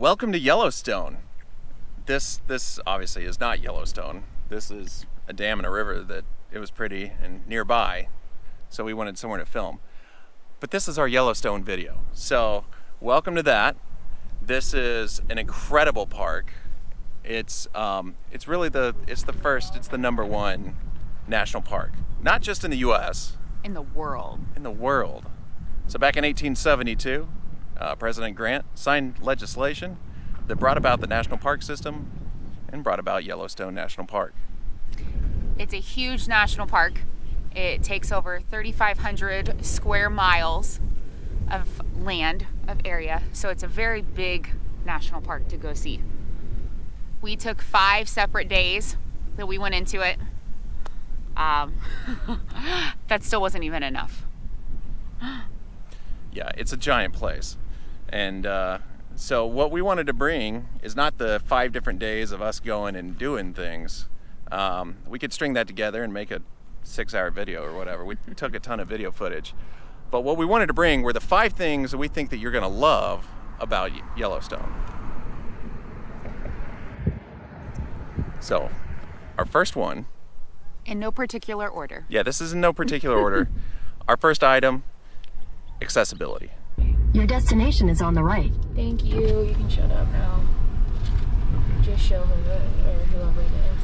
Welcome to Yellowstone. This obviously is not Yellowstone. This is a dam and a river that it was pretty and nearby, so we wanted somewhere to film. But this is our Yellowstone video. So welcome to that. This is an incredible park. It's really the number one national park, not just in the U.S. In the world. In the world. So back in 1872, President Grant signed legislation that brought about the national park system and brought about Yellowstone National Park. It's a huge national park. It takes over 3,500 square miles of land, of area. So it's a very big national park to go see. We took 5 separate days that we went into it. That still wasn't even enough. Yeah, it's a giant place. And so what we wanted to bring is not the 5 different days of us going and doing things. We could string that together and make a 6-hour video or whatever. We took a ton of video footage. But what we wanted to bring were the 5 things that we think that you're gonna love about Yellowstone. So, our first one. In no particular order. Yeah, this is in no particular order. Our first item, accessibility. Your destination is on the right. Thank you. You can shut up now. Just show her or whoever it is.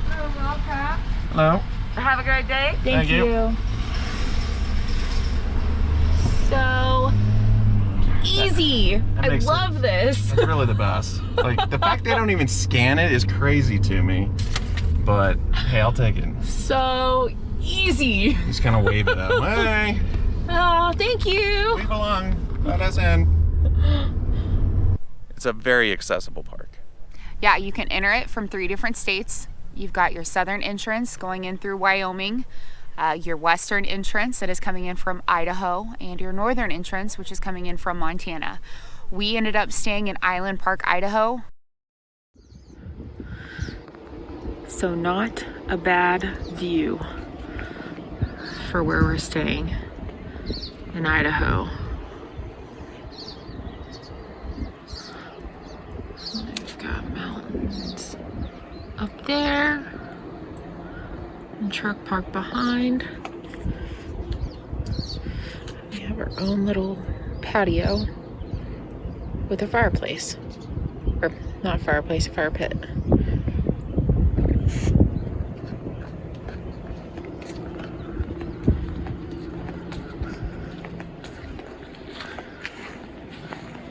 Hello, welcome. Hello. Have a great day. Thank you. So easy. I love this. It's really the best. Like, the fact they don't even scan it is crazy to me. But, hey, I'll take it. So easy. Just kind of wave it out. Hey, Oh, thank you. we belong. Let us in. It's a very accessible park. Yeah, you can enter it from 3 different states. You've got your southern entrance going in through Wyoming, your western entrance that is coming in from Idaho, and your northern entrance, which is coming in from Montana. We ended up staying in Island Park, Idaho. So not a bad view for where we're staying in Idaho. We've got mountains up there and truck park behind. We have our own little patio with a fireplace, or not a fireplace, a fire pit.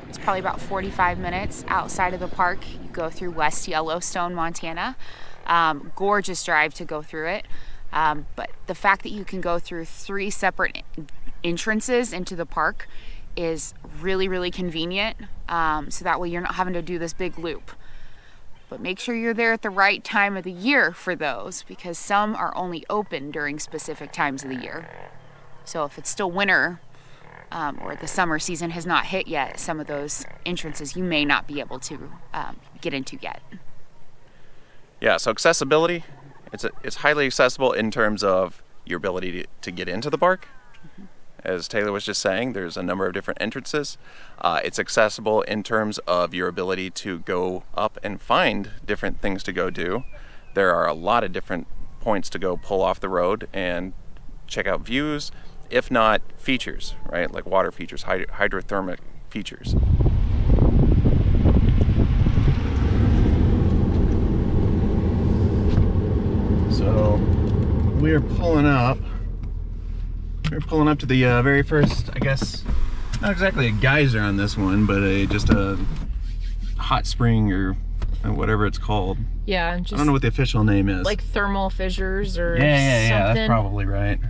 It's probably about 45 minutes outside of the park. You go through West Yellowstone, Montana. Gorgeous drive to go through it. But the fact that you can go through 3 separate entrances into the park is really, really convenient. So that way you're not having to do this big loop. But make sure you're there at the right time of the year for those, because some are only open during specific times of the year. So if it's still winter, or the summer season has not hit yet, some of those entrances you may not be able to get into yet. Yeah, so accessibility, it's highly accessible in terms of your ability to get into the park. Mm-hmm. As Taylor was just saying, there's a number of different entrances. It's accessible in terms of your ability to go up and find different things to go do. There are a lot of different points to go pull off the road and check out views, if not features, right? Like water features, hydrothermic features. So we're pulling up. We're pulling up to the very first, I guess, not exactly a geyser on this one, but just a hot spring or whatever it's called. Yeah, just I don't know what the official name is. like thermal fissures or yeah, something. that's probably right.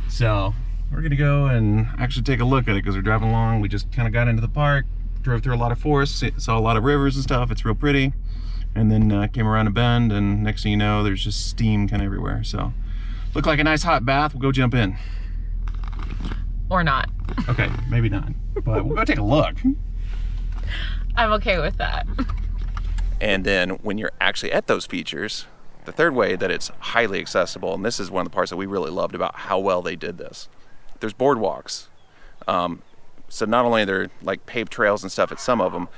So we're gonna go and actually take a look at it because we're driving along. We just kind of got into the park, drove through a lot of forests, saw a lot of rivers and stuff. It's real pretty. And then came around a bend, and next thing you know, there's just steam kind of everywhere. So looked like a nice hot bath. We'll go jump in. Or not. Okay, maybe not, but we'll go take a look. I'm okay with that. And then when you're actually at those features, the third way that it's highly accessible, and this is one of the parts that we really loved about how well they did this. There's boardwalks So not only are there like paved trails and stuff at some of them,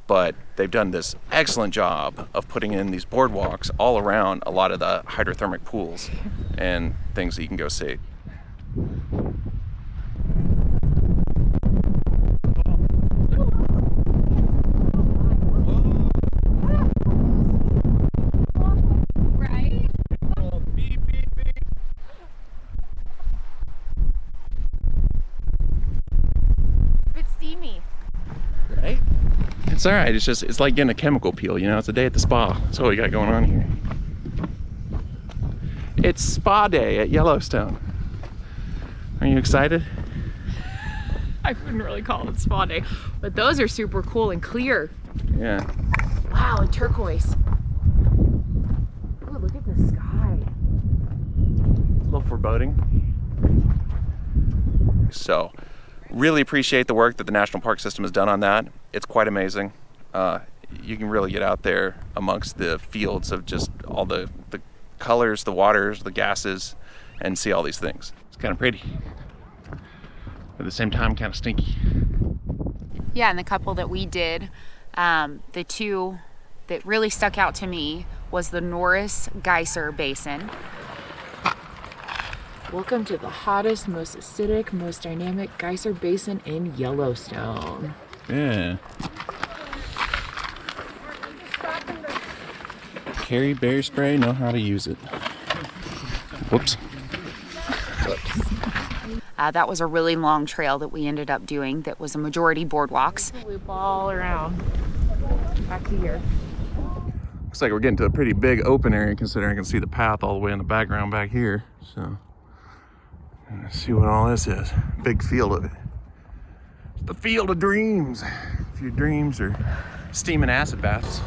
but they've done this excellent job of putting in these boardwalks all around a lot of the hydrothermic pools and things that you can go see. Right? It's steamy. Right? It's all right. It's like getting a chemical peel, you know. It's a day at the spa. That's what we got going on here. It's spa day at Yellowstone. Are you excited? I wouldn't really call it spa day, but those are super cool and clear. Yeah. Wow, and turquoise. Oh, look at the sky. A little foreboding. So, really appreciate the work that the National Park System has done on that. It's quite amazing. You can really get out there amongst the fields of just all the colors, the waters, the gases, and see all these things. It's kind of pretty. At the same time, kind of stinky. Yeah, and the couple that we did, the two that really stuck out to me was the Norris Geyser Basin. Welcome to the hottest, most acidic, most dynamic geyser basin in Yellowstone. Yeah. Carry bear spray, know how to use it. Whoops. That was a really long trail that we ended up doing that was a majority boardwalks. Loop all around. Back to here. Looks like we're getting to a pretty big open area considering I can see the path all the way in the background back here. So, let's see what all this is. Big field of it. It's the field of dreams. If your dreams are steam and acid baths.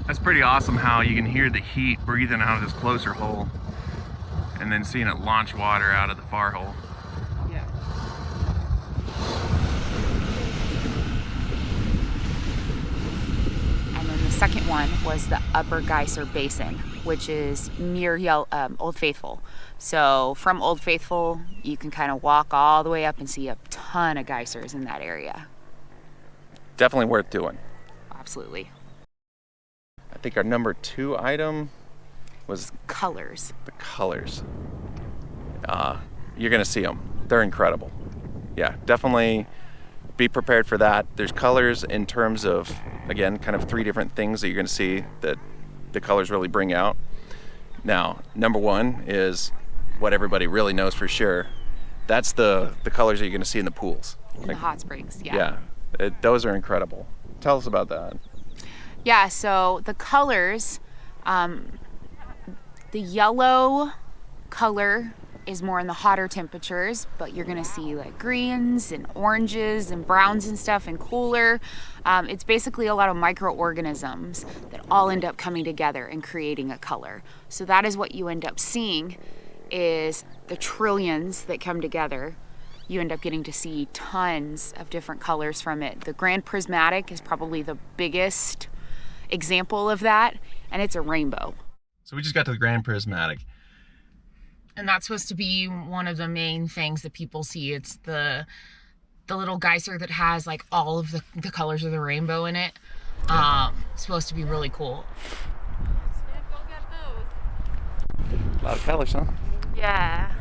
That's pretty awesome how you can hear the heat breathing out of this closer hole and then seeing it launch water out of the far hole. Yeah. And then the second one was the Upper Geyser Basin, which is near Old Faithful. So from Old Faithful, you can kind of walk all the way up and see a ton of geysers in that area. Definitely worth doing. Absolutely. I think our number 2 item was Colors. the colors. You're gonna see them. They're incredible. Yeah, definitely be prepared for that. There's colors in terms of, again, kind of 3 different things that you're gonna see that the colors really bring out. Now, number 1 is what everybody really knows for sure. That's the colors that you're gonna see in the pools. In the hot springs, yeah. Yeah, those are incredible. Tell us about that. Yeah, so the colors, the yellow color is more in the hotter temperatures, but you're gonna see like greens and oranges and browns and stuff and cooler. It's basically a lot of microorganisms that all end up coming together and creating a color. So that is what you end up seeing, is the trillions that come together. You end up getting to see tons of different colors from it. The Grand Prismatic is probably the biggest example of that, and it's a rainbow. So we just got to the Grand Prismatic. And that's supposed to be one of the main things that people see. It's the little geyser that has like all of the colors of the rainbow in it. It's supposed to be really cool. A lot of colors, huh? Yeah.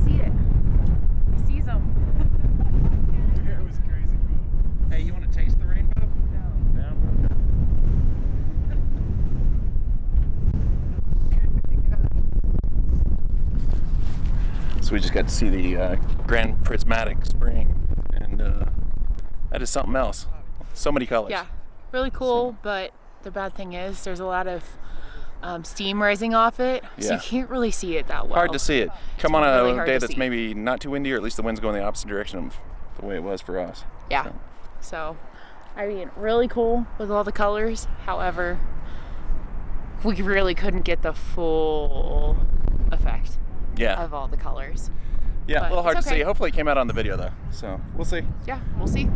See it. He sees them. It was crazy cool. Hey, you want to taste the rainbow? No. So we just got to see the Grand Prismatic Spring, and that is something else. So many colors. Yeah, really cool, but the bad thing is there's a lot of steam rising off it, so Yeah. you can't really see it that well. Hard to see it. Come on really a hard day to that's see. maybe not too windy, or at least the wind's going the opposite direction of the way it was for us. Yeah. So, I mean, really cool with all the colors. However, we really couldn't get the full Yeah. of all the colors. Yeah, But a little hard it's to okay. see. Hopefully it came out on the video though, so we'll see. Yeah, we'll see.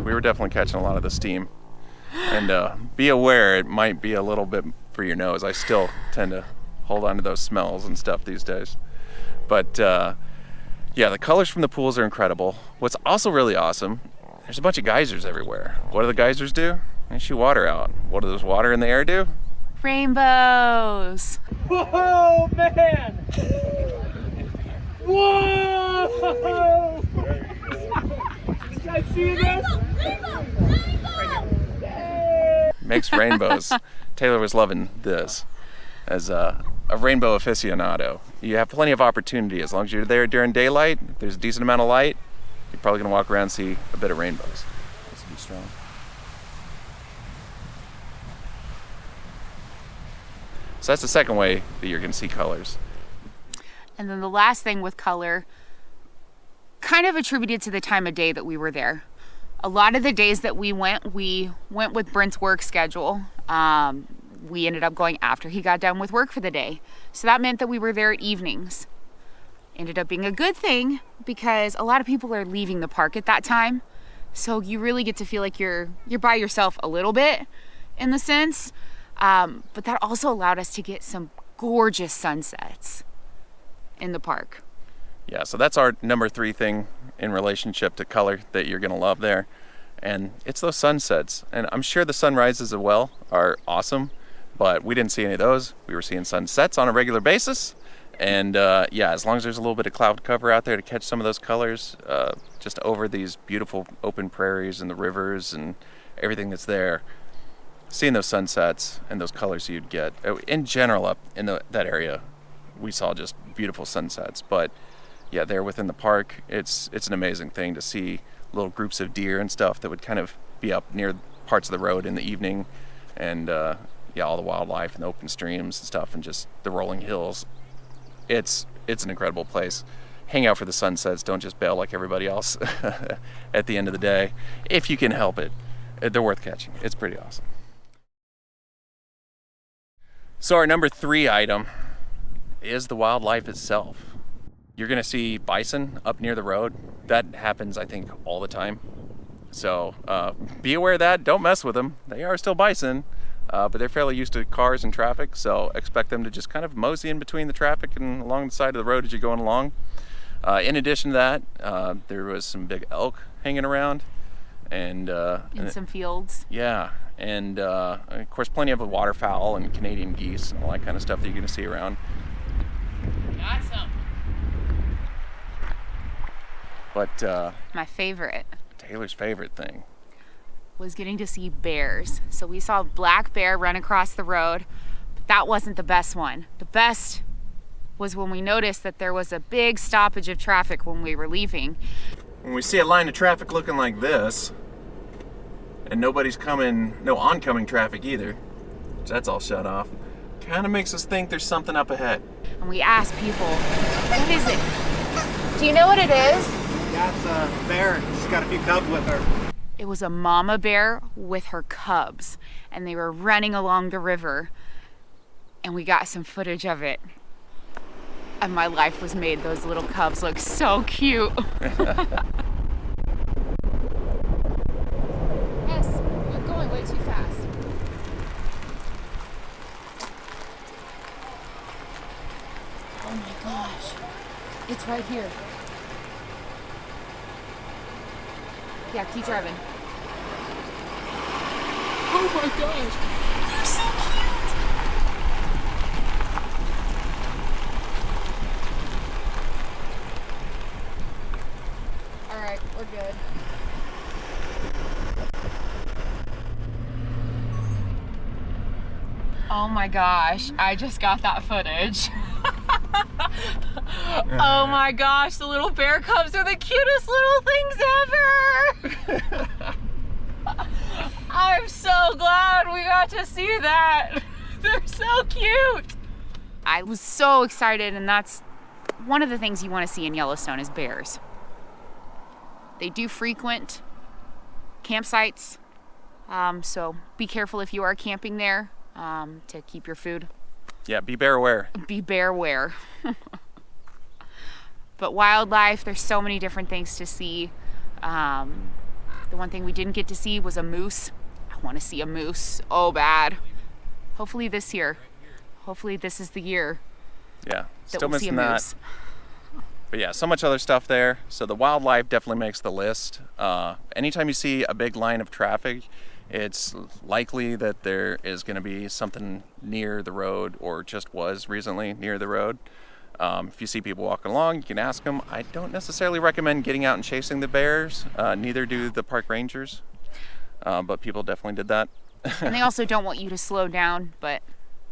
We were definitely catching a lot of the steam. And be aware, it might be a little bit for your nose. I still tend to hold on to those smells and stuff these days. But yeah, the colors from the pools are incredible. What's also really awesome, there's a bunch of geysers everywhere. What do the geysers do? They shoot water out. What does water in the air do? Rainbows. Whoa, man! Whoa! Did you guys see this? Makes rainbows. Taylor was loving this as a rainbow aficionado. You have plenty of opportunity as long as you're there during daylight. If there's a decent amount of light, you're probably gonna walk around and see a bit of rainbows. This will be strong. So that's the second way that you're gonna see colors. And then the last thing with color, kind of attributed to the time of day that we were there. A lot of the days that we went with Brent's work schedule. We ended up going after he got done with work for the day. So that meant that we were there at evenings. Ended up being a good thing because a lot of people are leaving the park at that time. So you really get to feel like you're by yourself a little bit in the sense. But that also allowed us to get some gorgeous sunsets in the park. Yeah, so that's our number 3 thing in relationship to color that you're gonna love there. And it's those sunsets. And I'm sure the sunrises as well are awesome, but we didn't see any of those. We were seeing sunsets on a regular basis. And yeah, as long as there's a little bit of cloud cover out there to catch some of those colors, just over these beautiful open prairies and the rivers and everything that's there, seeing those sunsets and those colors you'd get. In general, up in that area, we saw just beautiful sunsets. But yeah, there within the park, it's an amazing thing to see little groups of deer and stuff that would kind of be up near parts of the road in the evening. And yeah, all the wildlife and the open streams and stuff and just the rolling hills. It's an incredible place. Hang out for the sunsets. Don't just bail like everybody else at the end of the day. If you can help it, they're worth catching. It's pretty awesome. So our number 3 item is the wildlife itself. You're gonna see bison up near the road. That happens, I think, all the time. So be aware of that. Don't mess with them. They are still bison, but they're fairly used to cars and traffic. So expect them to just kind of mosey in between the traffic and along the side of the road as you're going along. In addition to that, there was some big elk hanging around, and In some fields. yeah, and of course plenty of waterfowl and Canadian geese and all that kind of stuff that you're gonna see around. Got some. But My favorite Taylor's favorite thing. was getting to see bears. So we saw a black bear run across the road, but that wasn't the best one. The best was when we noticed that there was a big stoppage of traffic when we were leaving. When we see a line of traffic looking like this, and nobody's coming, no oncoming traffic either, so that's all shut off, kind of makes us think there's something up ahead. And we asked people, what is it? Do you know what it is? Yeah, it's a bear. She's got a few cubs with her. It was a mama bear with her cubs, and they were running along the river, and we got some footage of it. And my life was made. Those little cubs look so cute. Yes, you're going way too fast. Oh my gosh, it's right here. Yeah, keep driving. Oh my gosh, they're so cute. All right, we're good. Oh my gosh, I just got that footage. Oh my gosh, the little bear cubs are the cutest little things ever. I'm so glad we got to see that. They're so cute. I was so excited, and that's one of the things you want to see in Yellowstone is bears. They do frequent campsites, so be careful if you are camping there to keep your food Yeah, be bear aware. Be bear aware. But wildlife, there's so many different things to see. The one thing we didn't get to see was a moose. I want to see a moose. Oh, bad. Hopefully this year. Hopefully this is the year. Yeah, that still we'll see a missing that. moose. But yeah, so much other stuff there. So the wildlife definitely makes the list. Anytime you see a big line of traffic, it's likely that there is going to be something near the road, or just was recently near the road. If you see people walking along, you can ask them. I don't necessarily recommend getting out and chasing the bears. Neither do the park rangers. But people definitely did that. And they also don't want you to slow down, but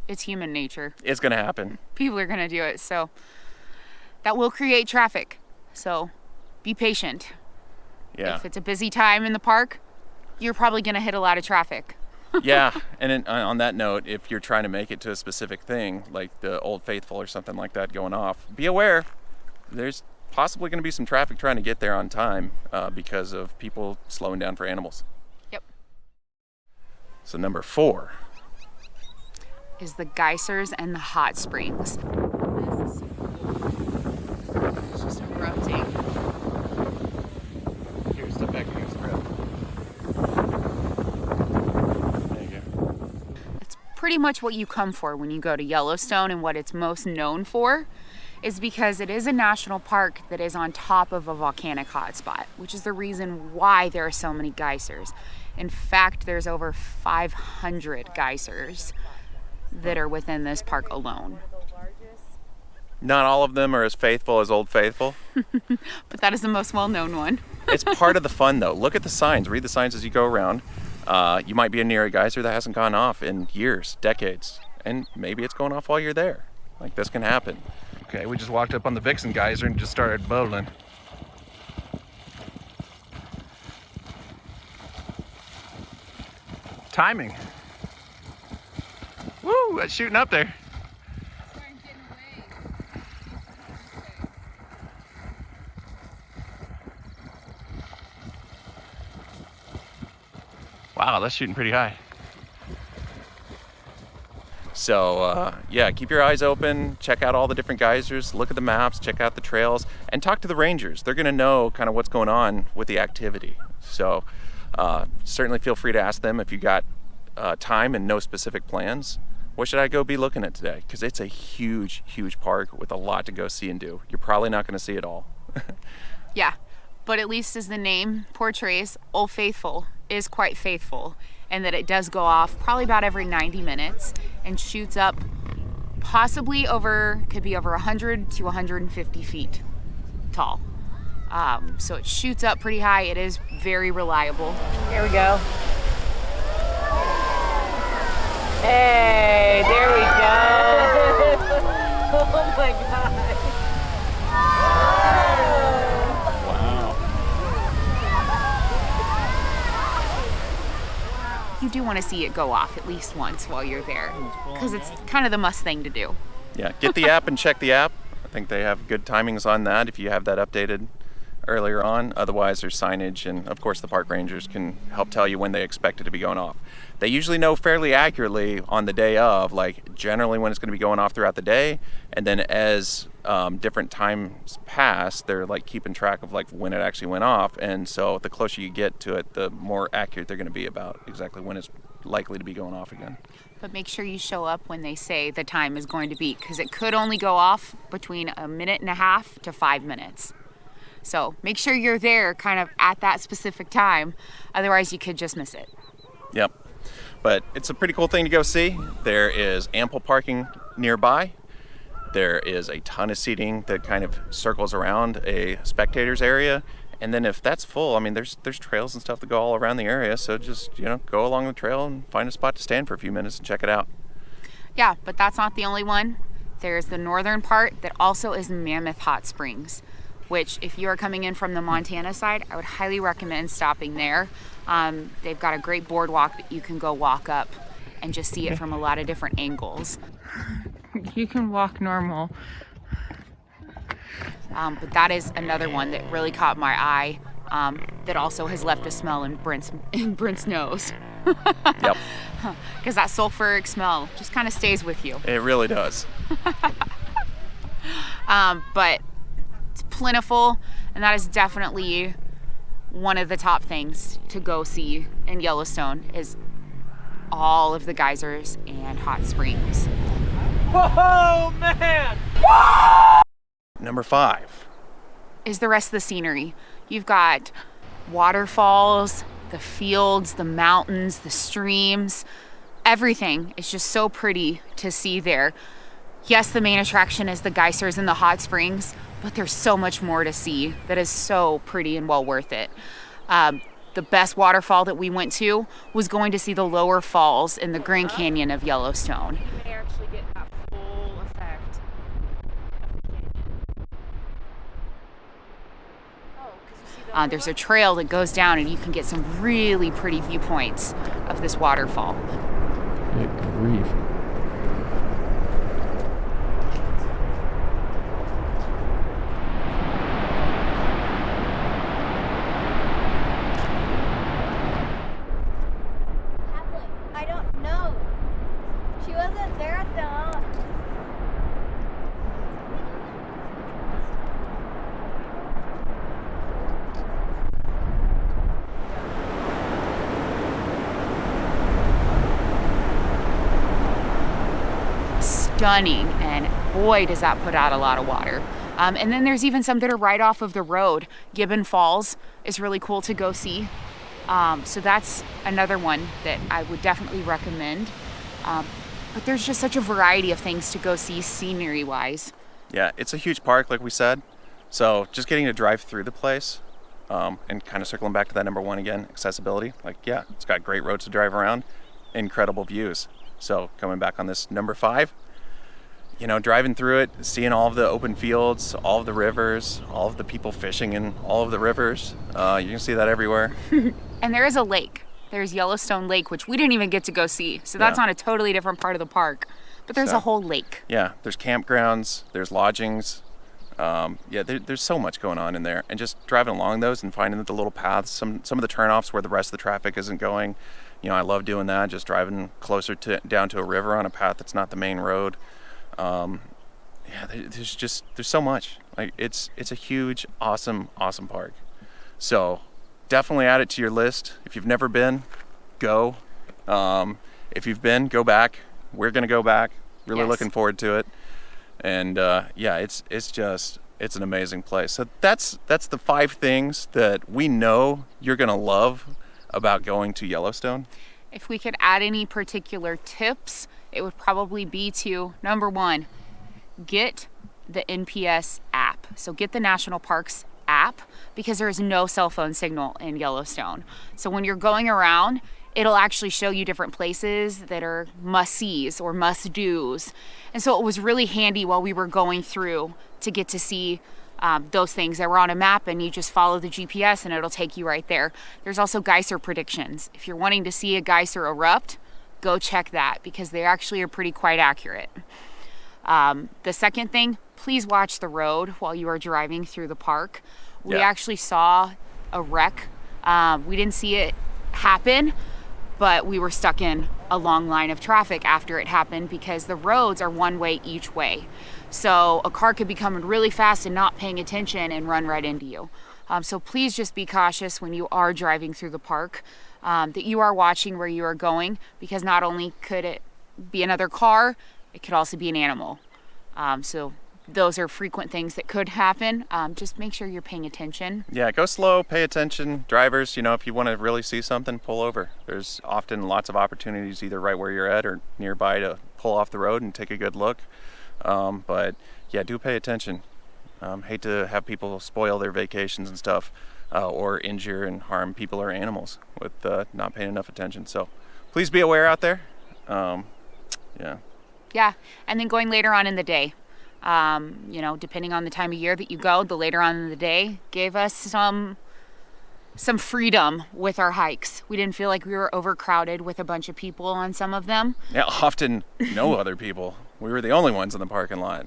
it's human nature. It's going to happen. People are going to do it, so that will create traffic. So be patient. Yeah. If it's a busy time in the park, you're probably going to hit a lot of traffic. Yeah, and on that note, if you're trying to make it to a specific thing, like the Old Faithful or something like that going off, be aware there's possibly going to be some traffic trying to get there on time because of people slowing down for animals. Yep. So number 4 is the Geysers and the Hot Springs. It's just erupting. Here's the back next road. There you go. It's pretty much what you come for when you go to Yellowstone, and what it's most known for is because it is a national park that is on top of a volcanic hotspot, which is the reason why there are so many geysers. In fact, there's over 500 geysers that are within this park alone. Not all of them are as faithful as Old Faithful. But that is the most well-known one. It's part of the fun, though. Look at the signs. Read the signs as you go around. You might be near a geyser that hasn't gone off in years, decades, and maybe it's going off while you're there. Like, this can happen. Okay, we just walked up on the Vixen Geyser and just started bowling. Timing. Woo, that's shooting up there. Wow, that's shooting pretty high. So yeah, keep your eyes open, check out all the different geysers, look at the maps, check out the trails, and talk to the rangers. They're gonna know kind of what's going on with the activity. So certainly feel free to ask them if you got time and no specific plans. What should I go be looking at today? Because it's a huge, huge park with a lot to go see and do. You're probably not gonna see it all. Yeah, but at least as the name portrays, Old Faithful is quite faithful, and that it does go off probably about every 90 minutes and shoots up possibly could be over 100 to 150 feet tall. So it shoots up pretty high. It is very reliable. Here we go. Hey, there we go. Oh my God. You do want to see it go off at least once while you're there, because it's kind of the must thing to do. Yeah, get the app and check the app. I think they have good timings on that if you have that updated earlier on. Otherwise, there's signage, and of course the park rangers can help tell you when they expect it to be going off. They usually know fairly accurately on the day of, like generally when it's going to be going off throughout the day, and then as different times pass, they're like keeping track of like when it actually went off, and so the closer you get to it, the more accurate they're going to be about exactly when it's likely to be going off again. But make sure you show up when they say the time is going to be, because it could only go off between 1.5 minutes to 5 minutes. So make sure you're there kind of at that specific time, otherwise you could just miss it. Yep. But it's a pretty cool thing to go see. There is ample parking nearby. There is a ton of seating that kind of circles around a spectators area. And then if that's full, I mean, there's trails and stuff that go all around the area. So just, go along the trail and find a spot to stand for a few minutes and check it out. Yeah, but that's not the only one. There's the northern part that also is Mammoth Hot Springs, which if you are coming in from the Montana side, I would highly recommend stopping there. They've got a great boardwalk that you can go walk up and just see it from a lot of different angles. You can walk normal. But that is another one that really caught my eye, that also has left a smell in Brent's nose. Yep. Because that sulfuric smell just kind of stays with you. It really does. But it's plentiful, and that is definitely one of the top things to go see in Yellowstone is all of the geysers and hot springs. Oh, man! Number 5. Is the rest of the scenery. You've got waterfalls, the fields, the mountains, the streams. Everything is just so pretty to see there. Yes, the main attraction is the geysers and the hot springs, but there's so much more to see that is so pretty and well worth it. The best waterfall that we went to was going to see the lower falls in the Grand Canyon of Yellowstone. You may actually get that full effect of the canyon. Oh, because you see the There's a trail that goes down, and you can get some really pretty viewpoints of this waterfall. Good grief. I don't know. She wasn't there at the Stunning, and boy does that put out a lot of water. And then there's even some that are right off of the road. Gibbon Falls is really cool to go see. So that's another one that I would definitely recommend. But there's just such a variety of things to go see scenery wise. Yeah, it's a huge park, like we said. So just getting to drive through the place, and kind of circling back to that number 1 again, accessibility. Like, yeah, it's got great roads to drive around, incredible views. So coming back on this number 5, you know, driving through it, seeing all of the open fields, all of the rivers, all of the people fishing in all of the rivers. You can see that everywhere. And there is a lake. There's Yellowstone Lake, which we didn't even get to go see. So that's Yeah. on a totally different part of the park. But there's So- a whole lake. Yeah, there's campgrounds, there's lodgings. There's so much going on in there. And just driving along those and finding the little paths, some of the turnoffs where the rest of the traffic isn't going. You know, I love doing that, just driving closer down to a river on a path that's not the main road. There's so much. Like, it's a huge, awesome park. So definitely add it to your list. If you've never been, go. If you've been, go back. We're gonna go back. Really Yes. looking forward to it. And it's an amazing place. So that's the 5 things that we know you're gonna love about going to Yellowstone. If we could add any particular tips, it would probably be to, number 1, get the NPS app. So get the National Parks app, because there is no cell phone signal in Yellowstone. So when you're going around, it'll actually show you different places that are must-sees or must-dos. And so it was really handy while we were going through to get to see those things that were on a map, and you just follow the GPS and it'll take you right there. There's also geyser predictions. If you're wanting to see a geyser erupt, go check that, because they actually are quite accurate. The second thing, please watch the road while you are driving through the park. We Yeah. actually saw a wreck. We didn't see it happen, but we were stuck in a long line of traffic after it happened, because the roads are one way each way. So a car could be coming really fast and not paying attention and run right into you. So please just be cautious when you are driving through the park, that you are watching where you are going, because not only could it be another car, it could also be an animal. So those are frequent things that could happen. Just make sure you're paying attention. Yeah, go slow, pay attention. Drivers, you know, if you want to really see something, pull over. There's often lots of opportunities either right where you're at or nearby to pull off the road and take a good look. But yeah, do pay attention. Hate to have people spoil their vacations and stuff, or injure and harm people or animals with not paying enough attention. So please be aware out there. Yeah, and then going later on in the day. Depending on the time of year that you go, the later on in the day gave us some freedom with our hikes. We didn't feel like we were overcrowded with a bunch of people on some of them. Yeah, often no other people. We were the only ones in the parking lot.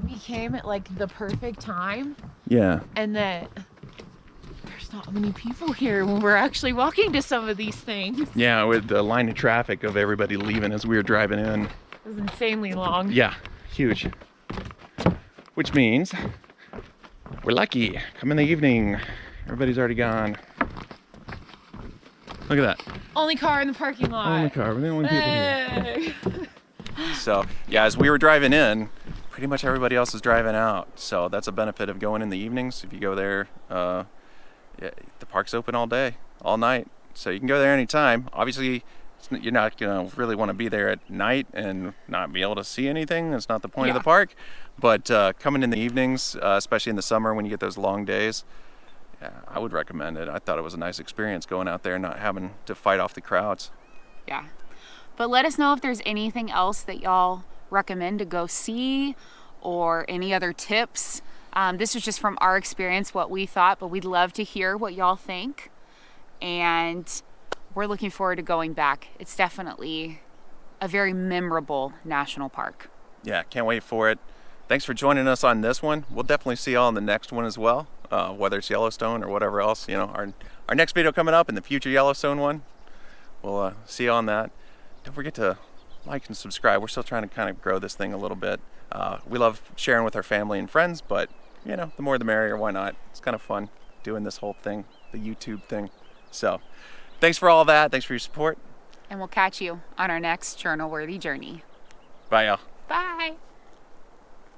We came at like the perfect time, Yeah. and then there's there's not many people here when we're actually walking to some of these things. Yeah, with the line of traffic of everybody leaving as we were driving in. It was insanely long. Yeah, huge. Which means we're lucky. Come in the evening. Everybody's already gone. Look at that. Only car in the parking lot. Only car. We're the only people here. Hey. So, yeah, as we were driving in, pretty much everybody else is driving out. So that's a benefit of going in the evenings. If you go there, yeah, the park's open all day, all night. So you can go there anytime. Obviously, you're not going to really want to be there at night and not be able to see anything. That's not the point of the park. But coming in the evenings, especially in the summer when you get those long days, yeah, I would recommend it. I thought it was a nice experience going out there and not having to fight off the crowds. Yeah. But let us know if there's anything else that y'all recommend to go see or any other tips. This was just from our experience, what we thought, but we'd love to hear what y'all think. And we're looking forward to going back. It's definitely a very memorable national park. Yeah, can't wait for it. Thanks for joining us on this one. We'll definitely see y'all on the next one as well, whether it's Yellowstone or whatever else. You know, our next video coming up in the future Yellowstone one. We'll see you on that. Don't forget to like and subscribe. We're still trying to kind of grow this thing a little bit. We love sharing with our family and friends, but you know, the more the merrier. Why not? It's kind of fun doing this whole thing, the YouTube thing. So thanks for all that. Thanks for your support. And we'll catch you on our next journal-worthy journey. Bye, y'all. Bye.